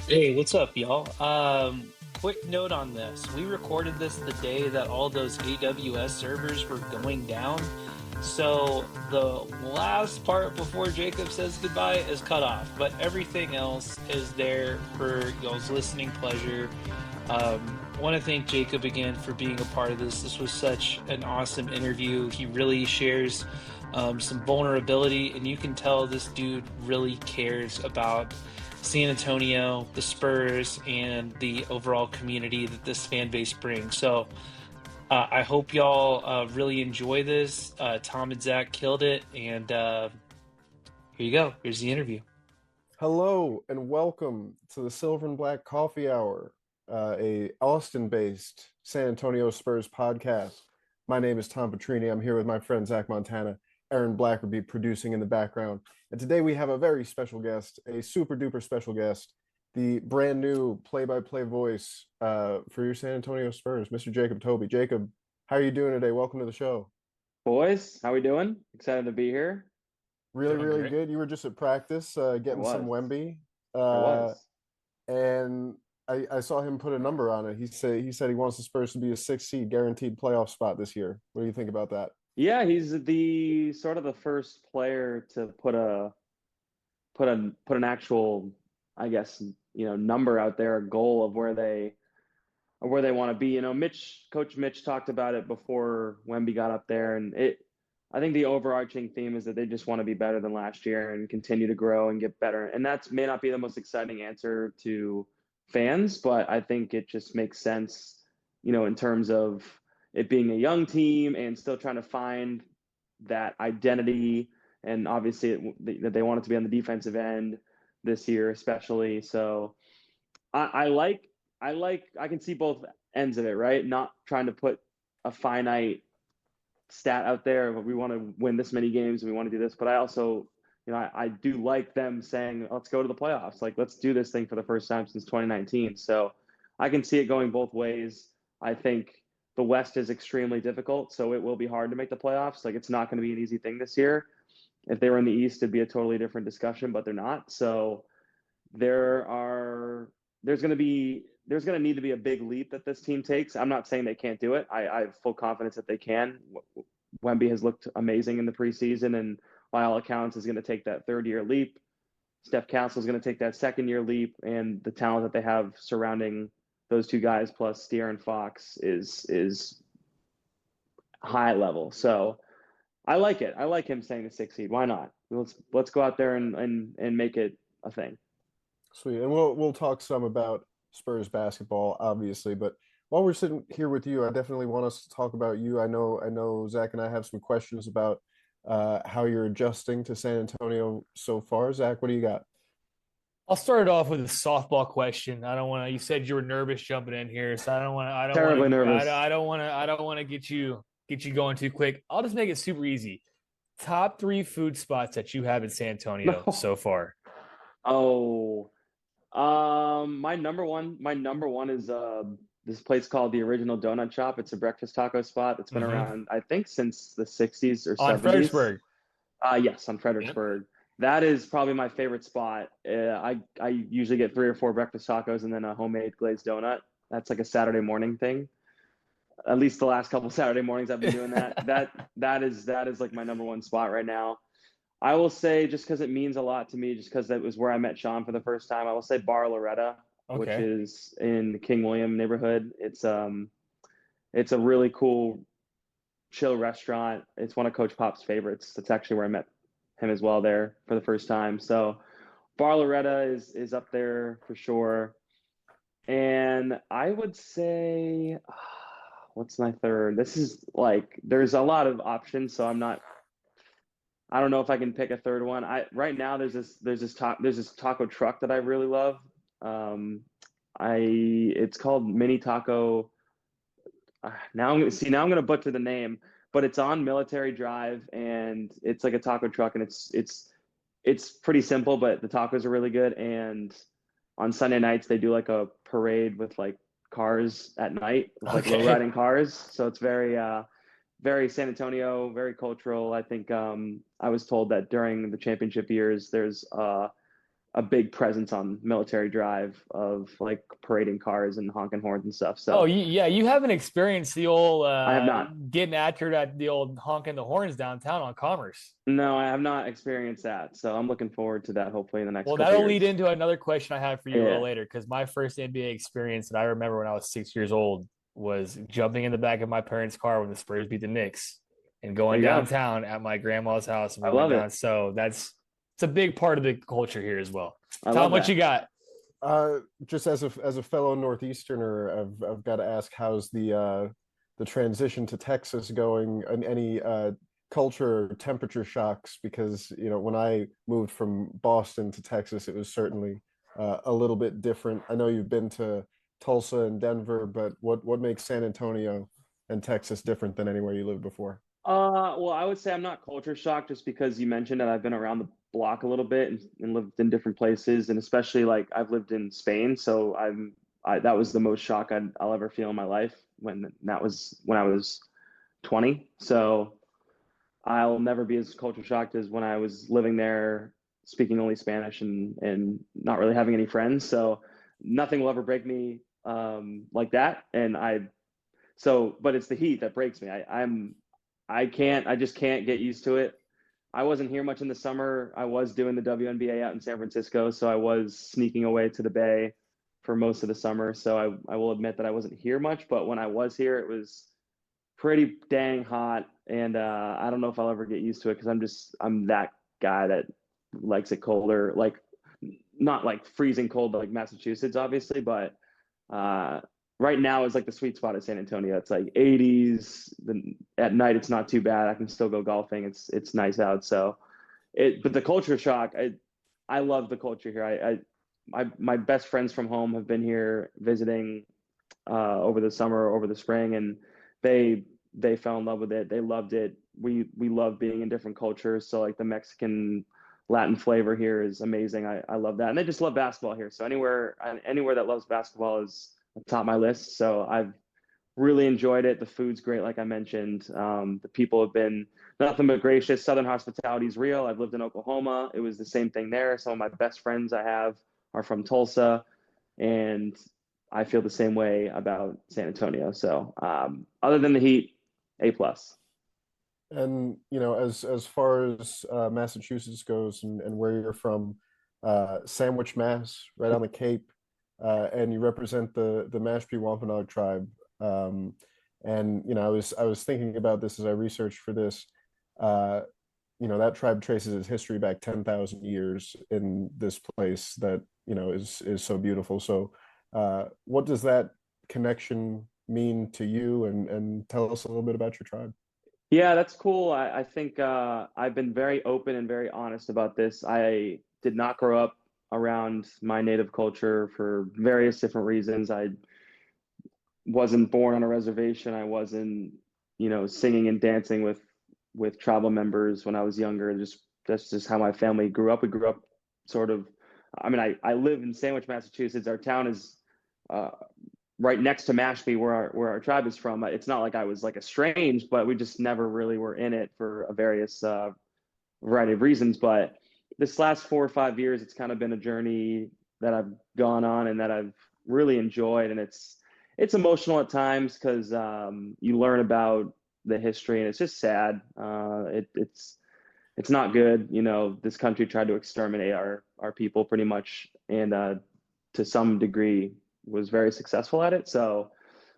Hey, what's up, y'all? Quick note on this. We recorded this the day that all those AWS servers were going down. So the last part before Jacob says goodbye is cut off, but everything else is there for y'all's listening pleasure. Want to thank Jacob again for being a part of this. This was such an awesome interview. He really shares some vulnerability, and you can tell this dude really cares about San Antonio, the Spurs, and the overall community that this fan base brings. So I hope y'all really enjoy this. Tom and Zach killed it, and here you go. Here's the interview. Hello and welcome to the Silver and Black Coffee Hour, a Austin-based San Antonio Spurs podcast. My name is Tom Petrini. I'm here with my friend Zach Montana. Aaron Black would be producing in the background. And today we have a very special guest, a super duper special guest, the brand new play-by-play voice for your San Antonio Spurs, Mr. Jacob Tobey. Jacob, how are you doing today? Welcome to the show. Boys, how we doing? Excited to be here. Really, Doing really great. good. You were just at practice I getting some was. Wemby. I Uh, was. and I saw him put a number on it. He said he wants the Spurs to be a six seed guaranteed playoff spot this year. What do you think about that? Yeah, he's the sort of the first player to put an actual, I guess, number out there, a goal of where they want to be. Coach Mitch talked about it before Wemby got up there, and I think the overarching theme is that they just want to be better than last year and continue to grow and get better. And that may not be the most exciting answer to fans, but I think it just makes sense, in terms of it being a young team and still trying to find that identity. And obviously, that they want it to be on the defensive end this year, especially. So I like I can see both ends of it, right? Not trying to put a finite stat out there, but we want to win this many games and we want to do this. But I also, I do like them saying, let's go to the playoffs. Like, let's do this thing for the first time since 2019. So I can see it going both ways. I think the West is extremely difficult, so it will be hard to make the playoffs. Like, it's not going to be an easy thing this year. If they were in the East, it'd be a totally different discussion, but they're not. So there are there's going to need to be a big leap that this team takes. I'm not saying they can't do it. I have full confidence that they can. Wemby has looked amazing in the preseason, and by all accounts, is going to take that third-year leap. Steph Castle is going to take that second-year leap, and the talent that they have surrounding those two guys plus De'Aaron Fox is high level. So I like it. I like him saying the six seed. Why not? Let's go out there and make it a thing. Sweet. And we'll talk some about Spurs basketball, obviously, but while we're sitting here with you, I definitely want us to talk about you. I know Zach and I have some questions about how you're adjusting to San Antonio so far. Zach, what do you got? I'll start it off with a softball question. I don't want to. You said you were nervous jumping in here, so I don't want to. I don't want Terribly to. nervous. I don't want to. I don't want to get you going too quick. I'll just make it super easy. Top three food spots that you have in San Antonio No. so far. Oh, my number one is this place called the Original Donut Shop. It's a breakfast taco spot that's been Mm-hmm. around, I think, since the 60s or On 70s. Fredericksburg. Yes, on Yep. Fredericksburg. That is probably my favorite spot. I usually get three or four breakfast tacos and then a homemade glazed donut. That's like a Saturday morning thing. At least the last couple Saturday mornings I've been doing that. That is like my number one spot right now. I will say, just because it means a lot to me, just because that was where I met Sean for the first time, I will say Bar Loretta, which Okay. is in the King William neighborhood. It's a really cool, chill restaurant. It's one of Coach Pop's favorites. That's actually where I met him as well there for the first time. So Bar Loretta is up there for sure. And I would say, what's my third? This is like there's a lot of options, so I don't know if I can pick a third one. I right now there's this taco truck that I really love. Um, I it's called Mini Taco. Now I'm gonna butcher the name, but it's on Military Drive and it's like a taco truck and it's pretty simple, but the tacos are really good. And on Sunday nights they do like a parade with like cars at night with like low Okay. riding cars. So it's very San Antonio, very cultural. I think I was told that during the championship years, there's a big presence on Military Drive of like parading cars and honking horns and stuff. Oh, So yeah, you haven't experienced the old I have not. getting after it at the old honking the horns downtown on Commerce. No, I have not experienced that. So I'm looking forward to that hopefully in the next Well, couple that'll lead years. into another question I have for you a little Yeah. later, because my first NBA experience that I remember when I was 6 years old was jumping in the back of my parents' car when the Spurs beat the Knicks and There going you go. downtown at my grandma's house and I we went love down. it. So it's a big part of the culture here as well. I Tom, love what that. you got? Just as a fellow Northeasterner, I've got to ask, how's the transition to Texas going, and any culture or temperature shocks? Because when I moved from Boston to Texas, it was certainly a little bit different. I know you've been to Tulsa and Denver, but what makes San Antonio and Texas different than anywhere you lived before? Well, I would say I'm not culture shocked just because you mentioned that I've been around the block a little bit and lived in different places, and especially like I've lived in Spain, so that was the most shock I'll ever feel in my life that was when I was 20. So I'll never be as culture shocked as when I was living there, speaking only Spanish and not really having any friends. So nothing will ever break me like that. But it's the heat that breaks me. I just can't get used to it. I wasn't here much in the summer. I was doing the WNBA out in San Francisco, so I was sneaking away to the Bay for most of the summer. So I will admit that I wasn't here much, but when I was here, it was pretty dang hot, and I don't know if I'll ever get used to it because I'm that guy that likes it colder, like not like freezing cold like Massachusetts, obviously, but right now is like the sweet spot at San Antonio. It's like 80s. At night, it's not too bad. I can still go golfing. It's nice out. So but the culture shock, I love the culture here. My best friends from home have been here visiting over the summer, over the spring, and they fell in love with it. They loved it. We love being in different cultures. So like the Mexican Latin flavor here is amazing. I love that. And they just love basketball here. So anywhere that loves basketball is top my list. So I've really enjoyed it. The food's great, like I mentioned. The people have been nothing but gracious. Southern hospitality is real. I've lived in Oklahoma. It was the same thing there. Some of my best friends I have are from Tulsa, and I feel the same way about San Antonio. So other than the heat, A+. And as far as Massachusetts goes, and where you're from, Sandwich, Mass, right on the Cape, and you represent the Mashpee Wampanoag tribe. And I was thinking about this as I researched for this. That tribe traces its history back 10,000 years in this place that is so beautiful. So, what does that connection mean to you? And tell us a little bit about your tribe. Yeah, that's cool. I think I've been very open and very honest about this. I did not grow up around my native culture for various different reasons. I wasn't born on a reservation. I wasn't, singing and dancing with tribal members when I was younger. That's just how my family grew up. We grew up sort of. I mean, I live in Sandwich, Massachusetts. Our town is right next to Mashpee, where our tribe is from. It's not like I was like estranged, but we just never really were in it for a various variety of reasons. But this last 4 or 5 years, it's kind of been a journey that I've gone on and that I've really enjoyed, and it's emotional at times because you learn about the history, and it's just sad. It's not good. This country tried to exterminate our people pretty much, and to some degree was very successful at it. So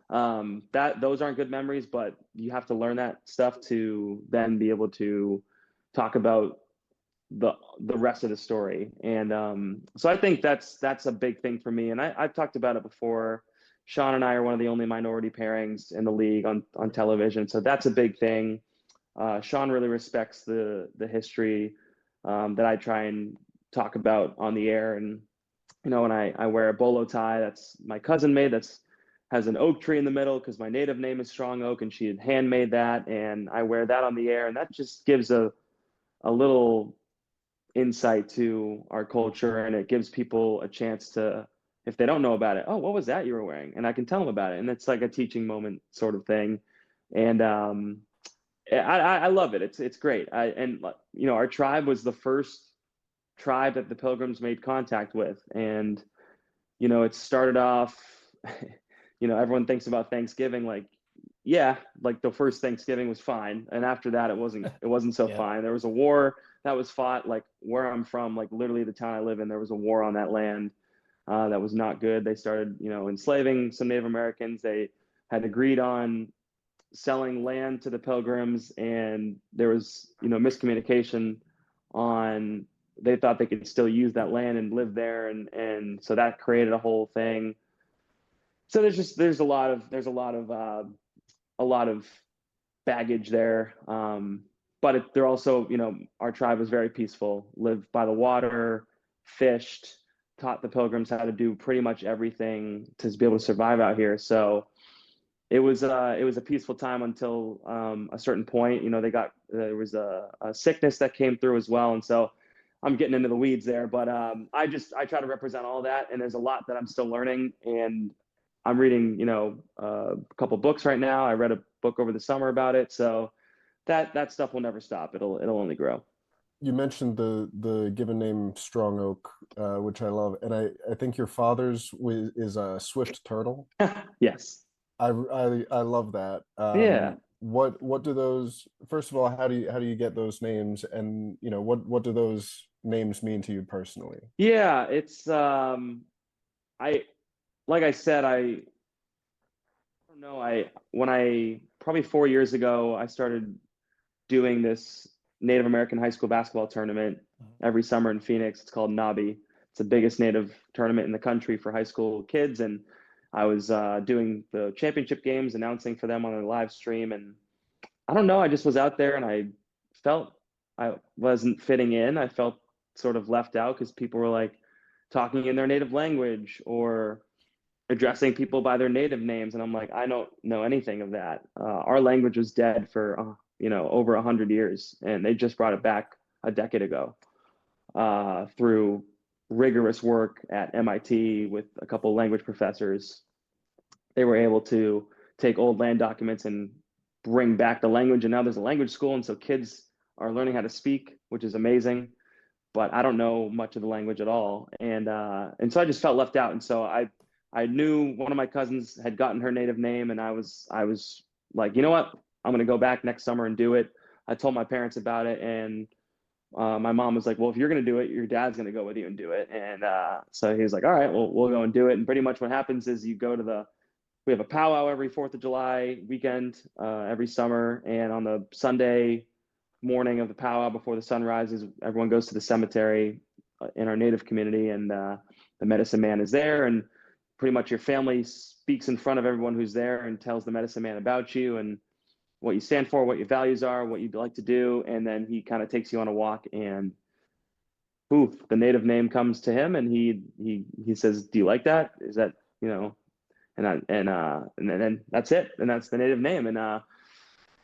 those aren't good memories, but you have to learn that stuff to then be able to talk about the rest of the story. And so I think that's a big thing for me. And I've talked about it before. Sean and I are one of the only minority pairings in the league on television. So that's a big thing. Sean really respects the history that I try and talk about on the air. And, when I wear a bolo tie, that's my cousin made, has an oak tree in the middle because my native name is Strong Oak, and she had handmade that. And I wear that on the air. And that just gives a little insight to our culture. And it gives people a chance to, if they don't know about it, oh, what was that you were wearing? And I can tell them about it. And it's like a teaching moment sort of thing. And I love it. It's great. Our tribe was the first tribe that the Pilgrims made contact with. And, you know, it started off, you know, everyone thinks about Thanksgiving like, yeah, like the first Thanksgiving was fine. And after that, it wasn't so Yeah. fine. There was a war that was fought, like where I'm from, like literally the town I live in, there was a war on that land that was not good. They started, you know, enslaving some Native Americans. They had agreed on selling land to the Pilgrims, and there was, you know, miscommunication on, they thought they could still use that land and live there, and so that created a whole thing. So there's a lot of baggage there. But they're also, you know, our tribe was very peaceful, lived by the water, fished, taught the Pilgrims how to do pretty much everything to be able to survive out here. So it was a peaceful time until a certain point. You know, there was a sickness that came through as well, and so I'm getting into the weeds there. But I try to represent all that, and there's a lot that I'm still learning, and I'm reading, you know, a couple books right now. I read a book over the summer about it, so that stuff will never stop. It'll only grow. You mentioned the given name Strong Oak, which I love, and I think your father's is a Swift Turtle. Yes. I love that. Yeah. What do those? First of all, how do you get those names, and you know what do those names mean to you personally? Yeah, it's I like I said, I don't know, when I probably 4 years ago, I started doing this Native American high school basketball tournament every summer in Phoenix. It's called Nabi. It's the biggest Native tournament in the country for high school kids, and I was doing the championship games, announcing for them on a live stream, and I don't know, I just was out there and I felt I wasn't fitting in. I felt sort of left out because people were like talking in their native language or addressing people by their native names, and I'm like, I don't know anything of that. Our language was dead for you know, over 100 years, and they just brought it back a decade ago through rigorous work at MIT with a couple of language professors. They were able to take old land documents and bring back the language, and now there's a language school, and so kids are learning how to speak, which is amazing. But I don't know much of the language at all, and so I just felt left out. And so I knew one of my cousins had gotten her native name, and I was like, you know what, I'm going to go back next summer and do it. I told my parents about it, and my mom was like, well, if you're going to do it, your dad's going to go with you and do it. And so he was like, all right, well, we'll go and do it. And pretty much what happens is you go to we have a powwow every 4th of July weekend every summer. And on the Sunday morning of the powwow before the sun rises, everyone goes to the cemetery in our native community, and the medicine man is there, and pretty much your family speaks in front of everyone who's there and tells the medicine man about you and what you stand for, what your values are, what you'd like to do. And then he kind of takes you on a walk, and poof, the native name comes to him, and he says, do you like that? Is that, you know, and then that's it. And that's the native name. And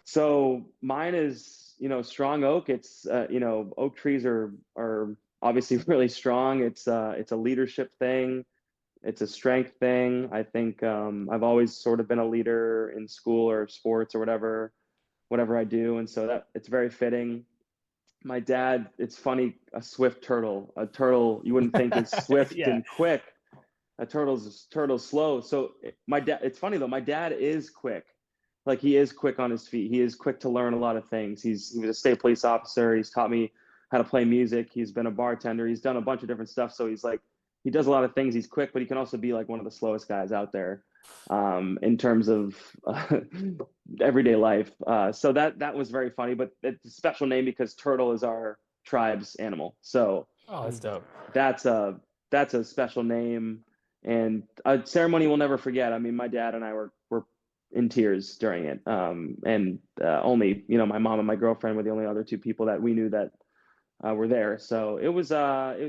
so mine is, you know, Strong Oak. It's you know, oak trees are obviously really strong. It's a leadership thing. It's a strength thing. I think I've always sort of been a leader in school or sports or whatever I do, and so that it's very fitting. My dad, it's funny, a swift turtle. A turtle you wouldn't think is swift Yeah. and quick. A turtle's slow. So my dad, it's funny though, my dad is quick. Like, he is quick on his feet. He is quick to learn a lot of things. He was a state police officer. He's taught me how to play music. He's been a bartender. He's done a bunch of different stuff. So he's like, he does a lot of things. He's quick, but he can also be like one of the slowest guys out there in terms of everyday life. So that was very funny, but it's a special name because turtle is our tribe's animal. So Oh, that's dope. that's a special name, and a ceremony we'll never forget. I mean, my dad and I were in tears during it. And only, you know, my mom and my girlfriend were the only other two people that we knew that were there. So it was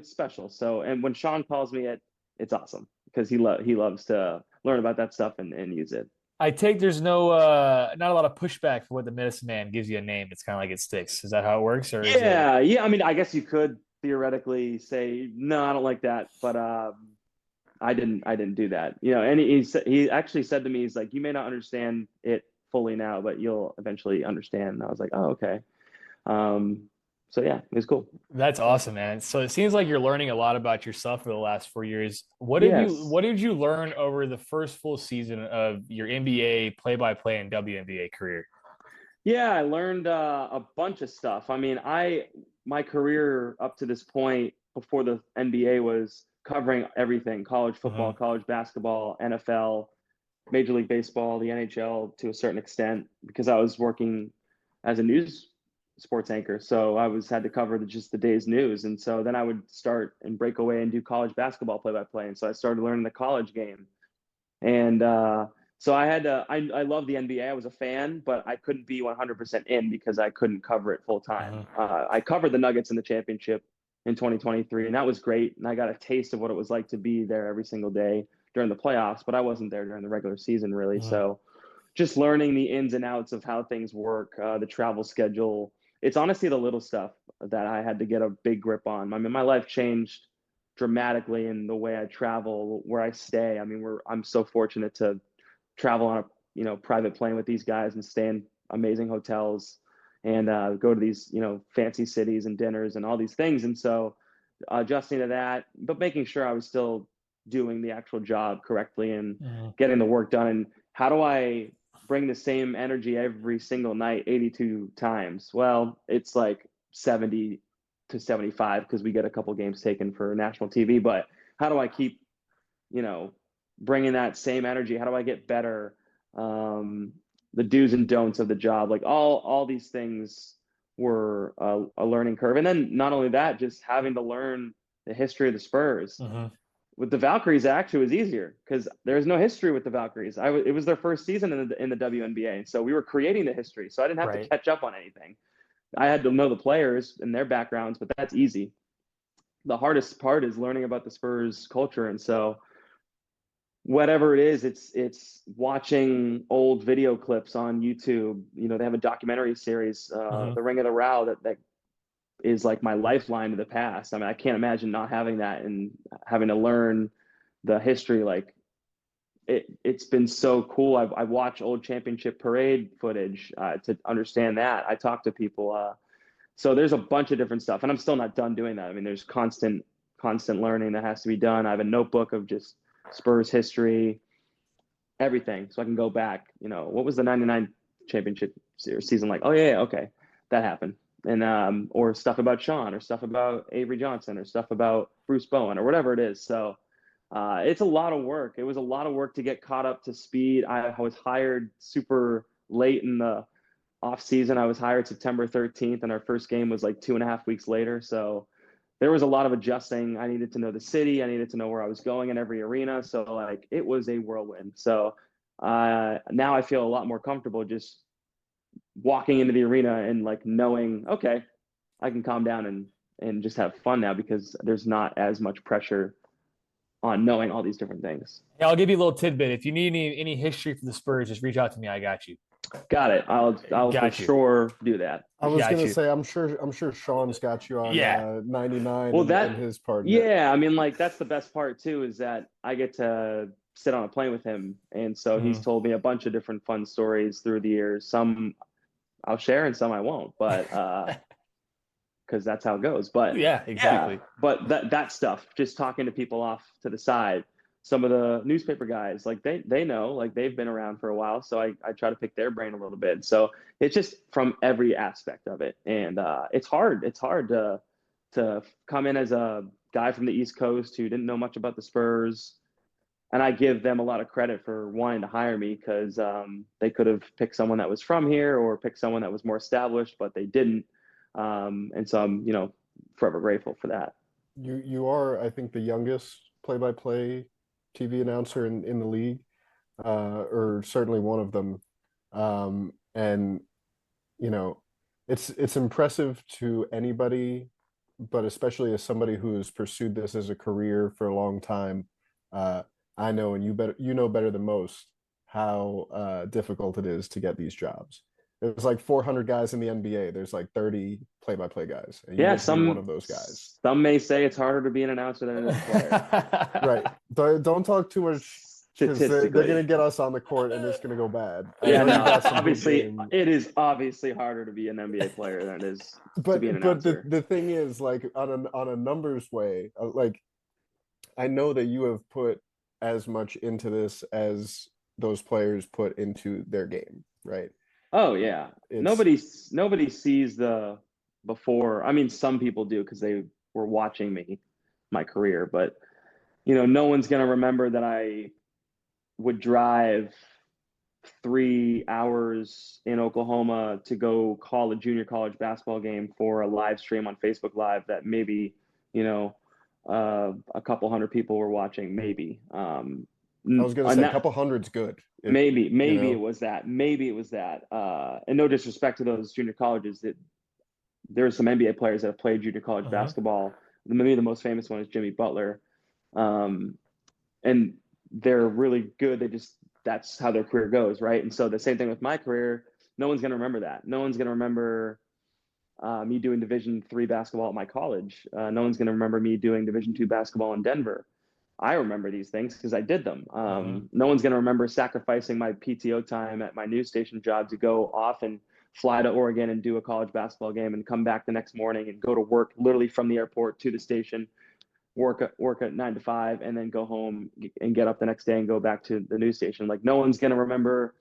special. So, and when Sean calls me, it's awesome because he loves to learn about that stuff and use it. I take there's no not a lot of pushback for what the medicine man gives you a name. It's kind of like it sticks. Is that how it works? Or Yeah. I mean, I guess you could theoretically say, no, I don't like that. But I didn't do that, you know. And he actually said to me, he's like, you may not understand it fully now, but you'll eventually understand. And I was like, oh, okay. yeah, it was cool. That's awesome, man. So it seems like you're learning a lot about yourself for the last 4 years. Yes. What did you learn over the first full season of your NBA play-by-play and WNBA career? Yeah, I learned a bunch of stuff. I mean, my career up to this point before the NBA was covering everything: college football, college basketball, NFL, Major League Baseball, the NHL to a certain extent, because I was working as a news sports anchor. So I had to cover just the day's news. And so then I would start and break away and do college basketball play-by-play. And so I started learning the college game. And so I love the NBA. I was a fan, but I couldn't be 100% in because I couldn't cover it full time. I covered the Nuggets in the championship in 2023, and that was great. And I got a taste of what it was like to be there every single day during the playoffs, but I wasn't there during the regular season really. So just learning the ins and outs of how things work, the travel schedule. It's honestly the little stuff that I had to get a big grip on. I mean, my life changed dramatically in the way I travel, where I stay. I mean, I'm so fortunate to travel on a private plane with these guys and stay in amazing hotels and go to these fancy cities and dinners and all these things. And so adjusting to that, but making sure I was still doing the actual job correctly and getting the work done. And how do I bring the same energy every single night 82 times? Well, it's like 70 to 75 because we get a couple games taken for national TV. But how do I keep bringing that same energy? How do I get better? The do's and don'ts of the job, like all these things were a learning curve. And then not only that, just having to learn the history of the Spurs. With the Valkyries, actually was easier because there's no history with the Valkyries. It was their first season in the WNBA, so we were creating the history. So I didn't have to catch up on anything. I had to know the players and their backgrounds, but that's easy. The hardest part is learning about the Spurs culture, and so whatever it is, it's watching old video clips on YouTube. They have a documentary series, The Ring of the Row, that is like my lifeline to the past. I mean, I can't imagine not having that and having to learn the history. Like it's been so cool. I watch old championship parade footage to understand that. I talk to people. So there's a bunch of different stuff, and I'm still not done doing that. I mean, there's constant learning that has to be done. I have a notebook of just Spurs history, everything. So I can go back, what was the 99 championship season like? Oh yeah, okay. That happened. And or stuff about Sean, or stuff about Avery Johnson, or stuff about Bruce Bowen, or whatever it is. So it's a lot of work. It was a lot of work to get caught up to speed. I was hired super late in the off season. I was hired September 13th, and our first game was like 2.5 weeks later. So there was a lot of adjusting. I needed to know the city. I needed to know where I was going in every arena. So like it was a whirlwind. So now I feel a lot more comfortable just walking into the arena and like knowing, okay, I can calm down and just have fun now because there's not as much pressure on knowing all these different things. Hey, I'll give you a little tidbit. If you need any history for the Spurs, just reach out to me. I got you. Got it. I'll for sure do that. I was gonna say I'm sure Sean's got you on 99. Well, and his part. Yeah, I mean, like that's the best part too, is that I get to sit on a plane with him, and so he's told me a bunch of different fun stories through the years. Some I'll share and some I won't, but because that's how it goes. But yeah, exactly. But that stuff, just talking to people off to the side, some of the newspaper guys, like they know, like they've been around for a while, so I try to pick their brain a little bit. So it's just from every aspect of it, and it's hard. It's hard to come in as a guy from the East Coast who didn't know much about the Spurs. And I give them a lot of credit for wanting to hire me because they could have picked someone that was from here or picked someone that was more established, but they didn't. And so I'm, forever grateful for that. You are, I think, the youngest play-by-play TV announcer in the league, or certainly one of them. And it's impressive to anybody, but especially as somebody who has pursued this as a career for a long time. I know, and you know better than most how difficult it is to get these jobs. There's like 400 guys in the NBA. There's like 30 play-by-play guys. And yeah, some one of those guys. Some may say it's harder to be an announcer than it is a player. Right. Don't talk too much because they're statistically. gonna get us on the court and it's gonna go bad. I Yeah, know you no. got some big Obviously, game. it is obviously harder to be an NBA player than it is to be an But announcer. the thing is, like on a numbers way, like I know that you have put as much into this as those players put into their game, right? Oh yeah, It's nobody sees the before. I mean, some people do because they were watching my career, but no one's gonna remember that I would drive 3 hours in Oklahoma to go call a junior college basketball game for a live stream on Facebook Live that maybe, a couple hundred people were watching, maybe. I was gonna And say a that, couple hundred's good. maybe it was that. Maybe it was that. And no disrespect to those junior colleges, that there's some NBA players that have played junior college basketball. Maybe the most famous one is Jimmy Butler. And they're really good. That's how their career goes, right? And so the same thing with my career. No one's going to remember that. No one's going to remember me doing Division III basketball at my college. No one's going to remember me doing Division II basketball in Denver. I remember these things because I did them. No one's going to remember sacrificing my PTO time at my news station job to go off and fly to Oregon and do a college basketball game and come back the next morning and go to work literally from the airport to the station, work at 9 to 5, and then go home and get up the next day and go back to the news station. Like, no one's going to remember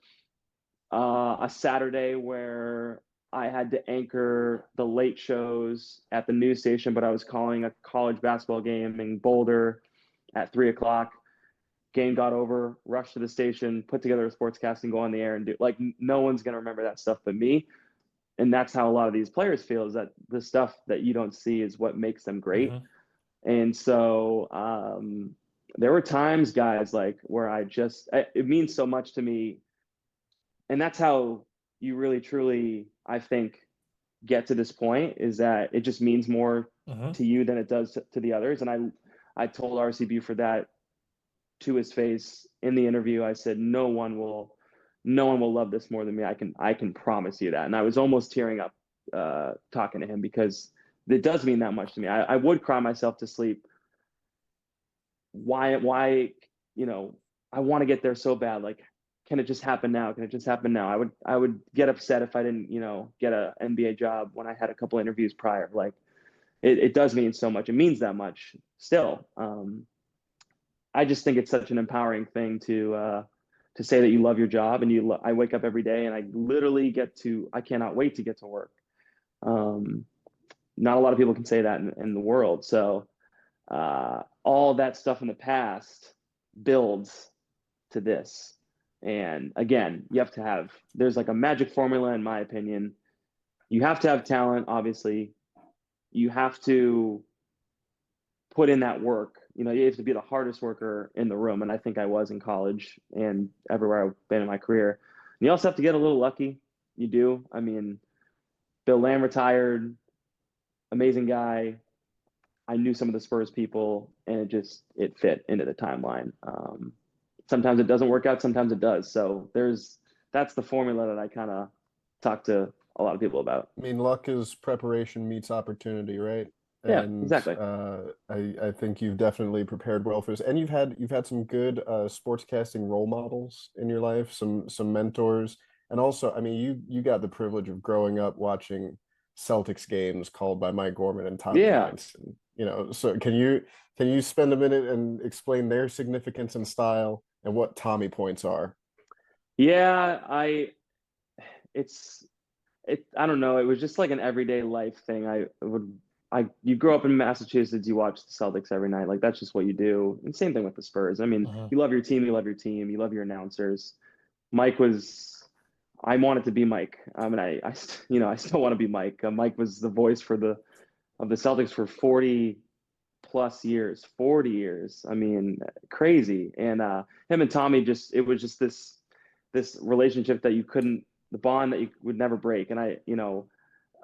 a Saturday where I had to anchor the late shows at the news station, but I was calling a college basketball game in Boulder at 3:00. Game got over, rushed to the station, put together a sportscast and go on the air and do, like, no one's going to remember that stuff but me. And that's how a lot of these players feel, is that the stuff that you don't see is what makes them great. And so there were times, guys, like, where it means so much to me. And that's how you really, truly, I think, get to this point, is that it just means more to you than it does to the others. And I told RC Buford that to his face in the interview. I said, no one will love this more than me. I can promise you that. And I was almost tearing up talking to him, because it does mean that much to me. I would cry myself to sleep. Why, I want to get there so bad. Like, can it just happen now? Can it just happen now? I would get upset if I didn't, get an NBA job when I had a couple interviews prior. Like, it does mean so much. It means that much still. I just think it's such an empowering thing to say that you love your job, and I wake up every day and I literally I cannot wait to get to work. Not a lot of people can say that in the world. So all that stuff in the past builds to this. And again, there's like a magic formula, in my opinion. You have to have talent, obviously. You have to put in that work. You have to be the hardest worker in the room. And I think I was in college and everywhere I've been in my career. And you also have to get a little lucky. You do. I mean, Bill Lamb retired, amazing guy. I knew some of the Spurs people, and it fit into the timeline. Sometimes it doesn't work out, sometimes it does. So that's the formula that I kind of talk to a lot of people about. I mean, luck is preparation meets opportunity, right? Yeah, And exactly. I think you've definitely prepared well for this, and you've had some good sportscasting role models in your life, some mentors, and also, I mean, you got the privilege of growing up watching Celtics games called by Mike Gorman and Tommy Heinsohn. So can you spend a minute and explain their significance and style and what Tommy points are? Yeah, I don't know. It was just like an everyday life thing. You grow up in Massachusetts, you watch the Celtics every night. Like, that's just what you do. And same thing with the Spurs. I mean, you love your team, you love your announcers. I wanted to be Mike. I mean, I still want to be Mike. Mike was the voice of the Celtics for 40 plus years, 40 years. I mean, crazy. And him and Tommy, it was just this relationship that the bond that you would never break. And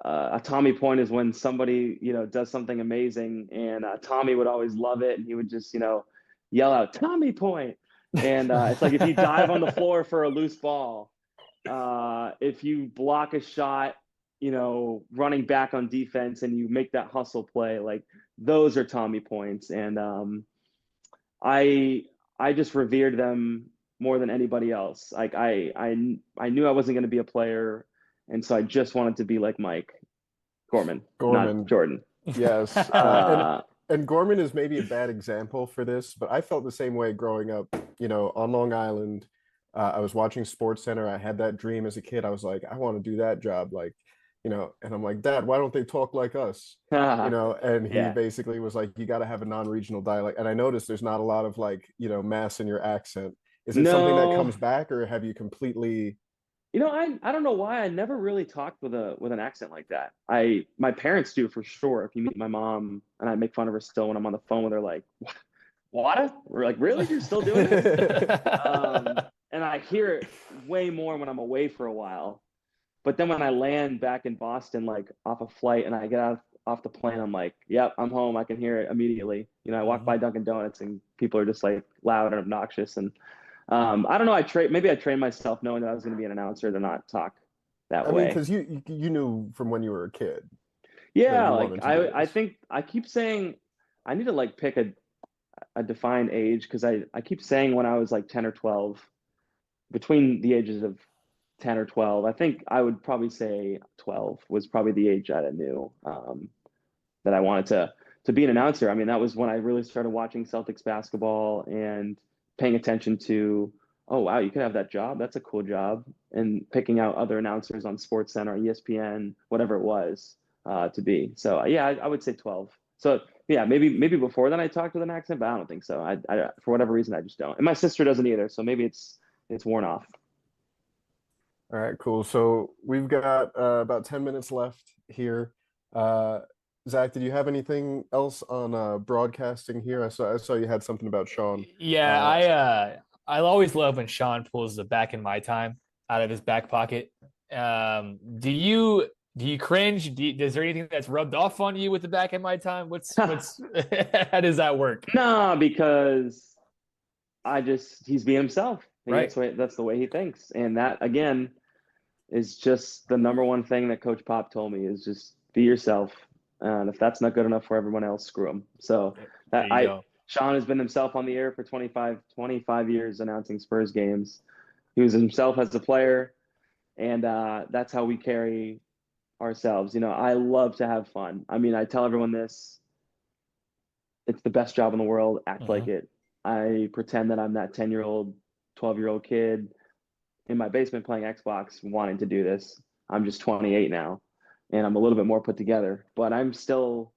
a Tommy point is when somebody, does something amazing, and Tommy would always love it. And he would just, yell out, Tommy point. And it's like, if you dive on the floor for a loose ball, if you block a shot, running back on defense, and you make that hustle play, like, those are Tommy points. And I I just revered them more than anybody else. Like I knew I wasn't going to be a player, and so I just wanted to be like Mike Gorman, not Gorman. Jordan. Yes. Uh, And Gorman is maybe a bad example for this, but I felt the same way growing up, on Long Island. I was watching Sports Center. I had that dream as a kid. I was like, I want to do that job. Like, and I'm like, Dad, why don't they talk like us? And he yeah. basically was like, you got to have a non-regional dialect. And I noticed there's not a lot of like, mass in your accent. Is it something that No, comes back, or have you completely? I don't know why I never really talked with an accent like that. My parents do for sure. If you meet my mom, and I make fun of her still when I'm on the phone with her, like, what? We're like, really? You're still doing it? And I hear it way more when I'm away for a while. But then when I land back in Boston, like off a flight, and I get off the plane, I'm like, yep, I'm home. I can hear it immediately. I walk by Dunkin' Donuts, and people are just like loud and obnoxious. And I don't know. Maybe I trained myself knowing that I was going to be an announcer to not talk that I mean, way. because you knew from when you were a kid that Yeah, you like wanted to do I this. think I keep saying I need to like pick a defined age, because I keep saying when I was like 10 or 12, between the ages of 10 or 12, I think I would probably say 12 was probably the age that I knew that I wanted to be an announcer. I mean, that was when I really started watching Celtics basketball and paying attention to, oh wow, you could have that job. That's a cool job. And picking out other announcers on Sports Center, ESPN, whatever it was to be. So yeah, I would say 12. So yeah, maybe before then I talked with an accent, but I don't think so. I for whatever reason I just don't. And my sister doesn't either. So maybe it's worn off. All right, cool. So we've got about 10 minutes left here. Uh, Zach, did you have anything else on broadcasting here? I saw you had something about Sean. Yeah, Uh, I always love when Sean pulls the back in my time out of his back pocket. Do you cringe? Is there anything that's rubbed off on you with the back in my time? What's how does that work? No, because he's being himself. I think Right. that's the way he thinks. And that again is just the number one thing that Coach Pop told me is just be yourself. And if that's not good enough for everyone else, screw him. So There that you go. Sean has been himself on the air for 25 years announcing Spurs games. He was himself as a player, and that's how we carry ourselves. I love to have fun. I mean, I tell everyone this. It's the best job in the world. Act like it. I pretend that I'm that 10-year-old, 12-year-old kid in my basement playing Xbox wanting to do this. I'm just 28 now, and I'm a little bit more put together, but I'm still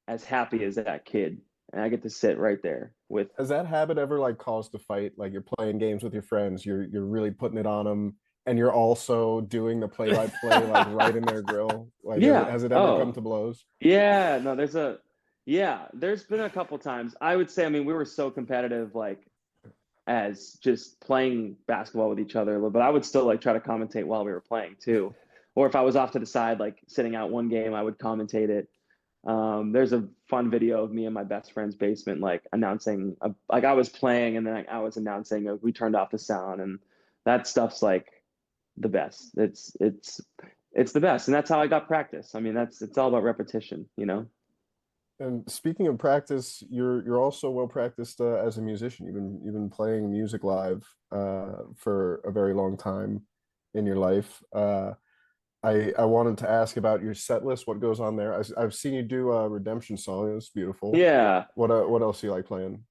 as happy as that kid. And I get to sit right there with. has that habit ever like caused a fight? Like you're playing games with your friends, you're really putting it on them, and you're also doing the play-by-play like right in their grill. Like Yeah. has it ever come Oh, to blows? yeah. No, there's been a couple times. I would say, I mean, we were so competitive, like as just playing basketball with each other, but I would still like try to commentate while we were playing too. Or if I was off to the side, like sitting out one game, I would commentate it. There's a fun video of me in my best friend's basement, like announcing, like I was playing and then I was announcing, we turned off the sound, and that stuff's like the best. It's the best, and that's how I got practice. I mean, it's all about repetition. And speaking of practice, you're also well practiced as a musician. You've been playing music live for a very long time in your life. I wanted to ask about your set list. What goes on there? I've seen you do a Redemption song. It's beautiful. Yeah, What else do you like playing?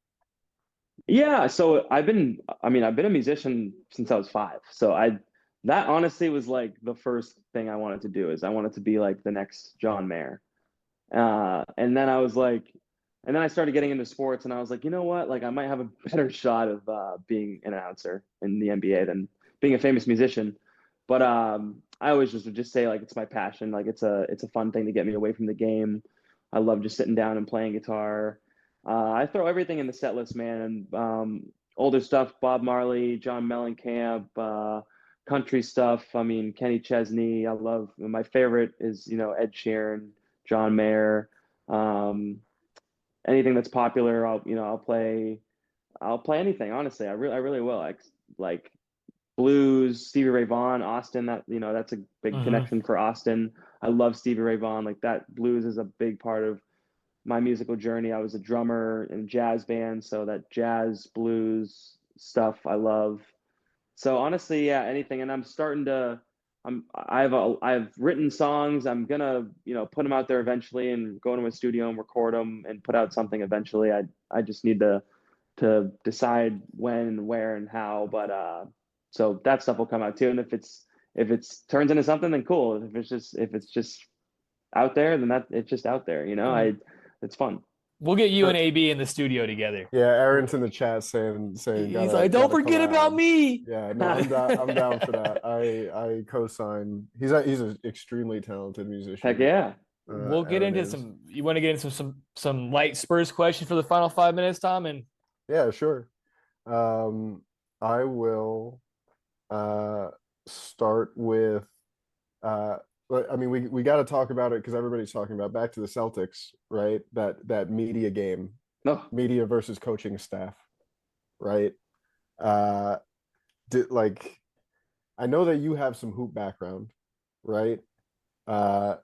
yeah. So I've been a musician since I was 5. So that honestly was like the first thing I wanted to do, is I wanted to be like the next John Mayer. And then I was like, and then I started getting into sports, and I was like, you know what? Like I might have a better shot of being an announcer in the NBA than being a famous musician. But I always just would just say like it's my passion. Like it's a fun thing to get me away from the game. I love just sitting down and playing guitar. I throw everything in the set list, man. Older stuff, Bob Marley, John Mellencamp, country stuff. I mean, Kenny Chesney. I love, my favorite is, Ed Sheeran, John Mayer. Anything that's popular, I'll play anything. Honestly, I really will. Like blues, Stevie Ray Vaughan, Austin. That's a big connection for Austin. I love Stevie Ray Vaughan. Like that blues is a big part of my musical journey. I was a drummer in a jazz band, so that jazz blues stuff I love. So honestly, yeah, anything. And I've written songs. I'm gonna, put them out there eventually and go into a studio and record them and put out something eventually. I just need to decide when, where, and how. But so that stuff will come out too. And if it's turns into something, then cool. If it's just out there, then it's just out there. It's fun. We'll get you and AB in the studio together. Yeah, Aaron's in the chat saying He's like, don't forget about me. Yeah, no, I'm down for that. I co-sign. He's an extremely talented musician. Heck yeah. We'll get Aaron into is. you want to get into some light Spurs questions for the final 5 minutes, Tom? And Yeah, sure. I will start with I mean, we got to talk about it because everybody's talking about back to the Celtics, right? That media game, media versus coaching staff, right? I know that you have some hoop background, right? We've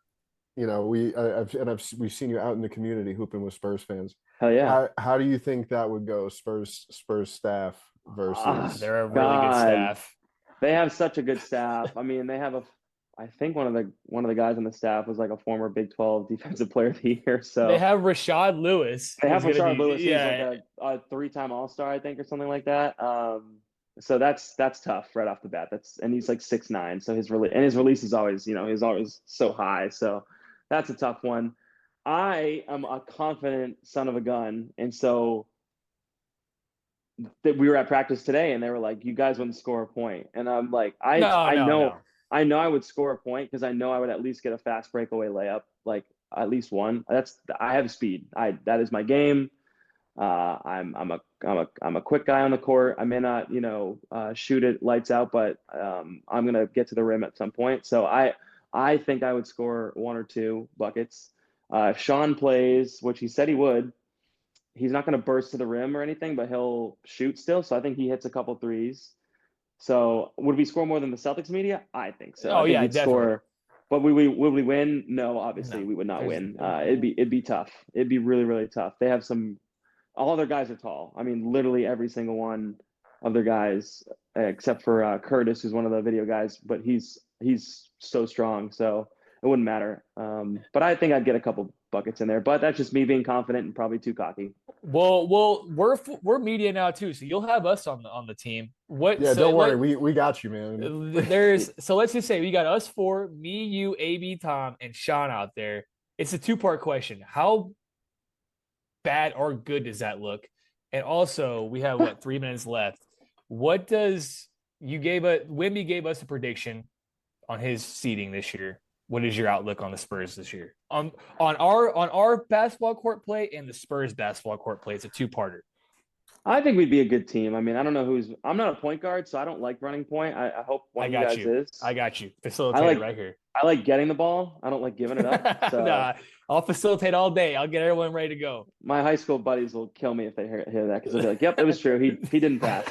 seen you out in the community hooping with Spurs fans. Hell yeah. How do you think that would go? Spurs staff versus they're a really good staff. They have such a good staff. I mean, they have I think one of the guys on the staff was like a former Big 12 Defensive Player of the Year. So they have Rashad Lewis. They have Rashad Lewis. Yeah, he's like a 3-time All-Star, I think, or something like that. So that's tough right off the bat. And he's like 6'9", so his release is always, he's always so high. So that's a tough one. I am a confident son of a gun, and so we were at practice today, and they were like, "You guys wouldn't score a point," and I'm like, I know I would score a point because I know I would at least get a fast breakaway layup, like at least one. I have speed. That is my game. I'm a quick guy on the court. I may not, shoot it lights out, but I'm gonna get to the rim at some point. So I think I would score 1 or 2 buckets. If Sean plays, which he said he would, he's not going to burst to the rim or anything, but he'll shoot still. So I think he hits a couple threes. So would we score more than the Celtics media? I think so. Oh, yeah, definitely. But would we win? No, obviously we would not win. It'd be tough. It'd be really, really tough. They have all their guys are tall. I mean, literally every single one of their guys, except for Curtis, who's one of the video guys, but he's so strong. So it wouldn't matter. But I think I'd get a couple buckets in there, but that's just me being confident and probably too cocky. Well, we're media now too, so you'll have us on the team. Don't worry, we got you, man. So let's just say we got us 4, me, you, AB, Tom, and Sean out there. It's a 2-part question. How bad or good does that look? And also, we have 3 minutes left. Wemby gave us a prediction on his seeding this year. What is your outlook on the Spurs this year? On our basketball court play and the Spurs basketball court play. It's a 2-parter. I think we'd be a good team. I mean, I don't know I'm not a point guard, so I don't like running point. I hope one of you guys is. I got you. Facilitate right here. I like getting the ball. I don't like giving it up. So. Nah, I'll facilitate all day. I'll get everyone ready to go. My high school buddies will kill me if they hear that because they'll be like, "Yep, it was true. He didn't pass."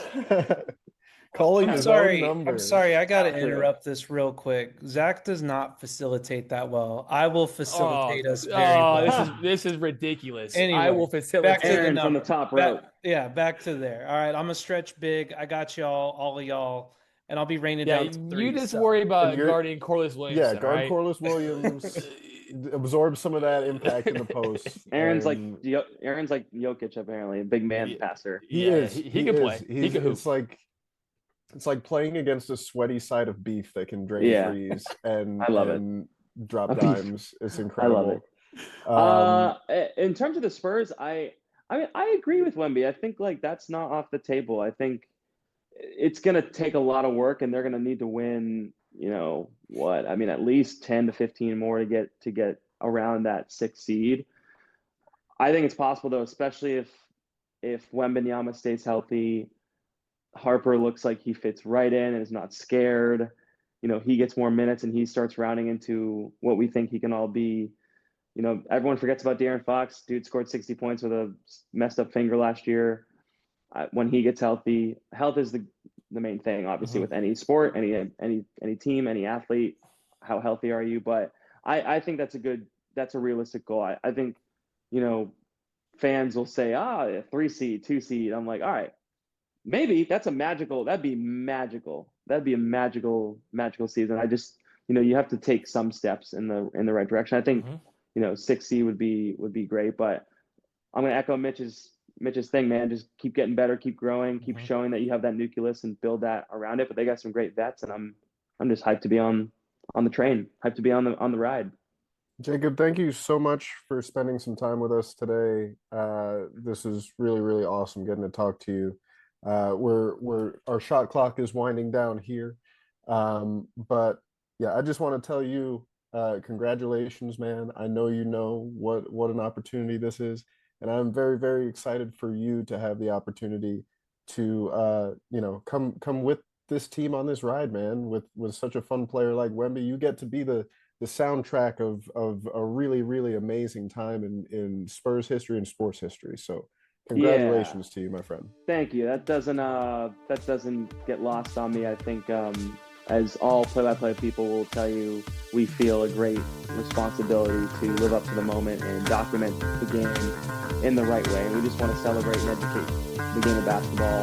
Calling his own number. I'm sorry. I got to interrupt this real quick. Zach does not facilitate that well. I will facilitate us very well. This is ridiculous. Anyway, I will facilitate. Back to from the top rope. Back to there. All right, I'm a stretch big. I got y'all, all of y'all, and I'll be raining down. You just worry about guarding Corliss Williams. Yeah, guard Corliss Williams. Absorb some of that impact in the post. Aaron's like Jokic, apparently, a big man passer. He is. He can play. He can hoop. It's like playing against a sweaty side of beef that can drain threes and I love it. Drop dimes. It's incredible. I love it. In terms of the Spurs, I agree with Wemby. I think that's not off the table. I think it's gonna take a lot of work, and they're gonna need to win. At least 10 to 15 more to get around that 6th seed. I think it's possible though, especially if Wembanyama stays healthy. Harper looks like he fits right in and is not scared. He gets more minutes and he starts rounding into what we think he can all be. Everyone forgets about De'Aaron Fox. Dude scored 60 points with a messed up finger last year. When he gets healthy, health is the main thing, obviously, with any sport, any team, any athlete. How healthy are you? But I think that's a realistic goal. I think fans will say, a 3 seed, 2 seed. I'm like, all right, maybe that'd be magical. That'd be a magical season. I just, you have to take some steps in the right direction. I think, 6 seed would be great, but I'm going to echo Mitch's thing, man. Just keep getting better, keep growing, keep showing that you have that nucleus and build that around it. But they got some great vets, and I'm just hyped to be on the train, hyped to be on the ride. Jacob, thank you so much for spending some time with us today. This is really, really awesome getting to talk to you. Our shot clock is winding down here. But yeah, I just want to tell you, congratulations, man. I know what an opportunity this is, and I'm very, very excited for you to have the opportunity to come with this team on this ride, man. With such a fun player like Wemby, you get to be the soundtrack of a really, really amazing time in Spurs history and sports history. So congratulations to you, my friend. Thank you. That doesn't get lost on me. I think as all play-by-play people will tell you, we feel a great responsibility to live up to the moment and document the game in the right way. We just want to celebrate and educate the game of basketball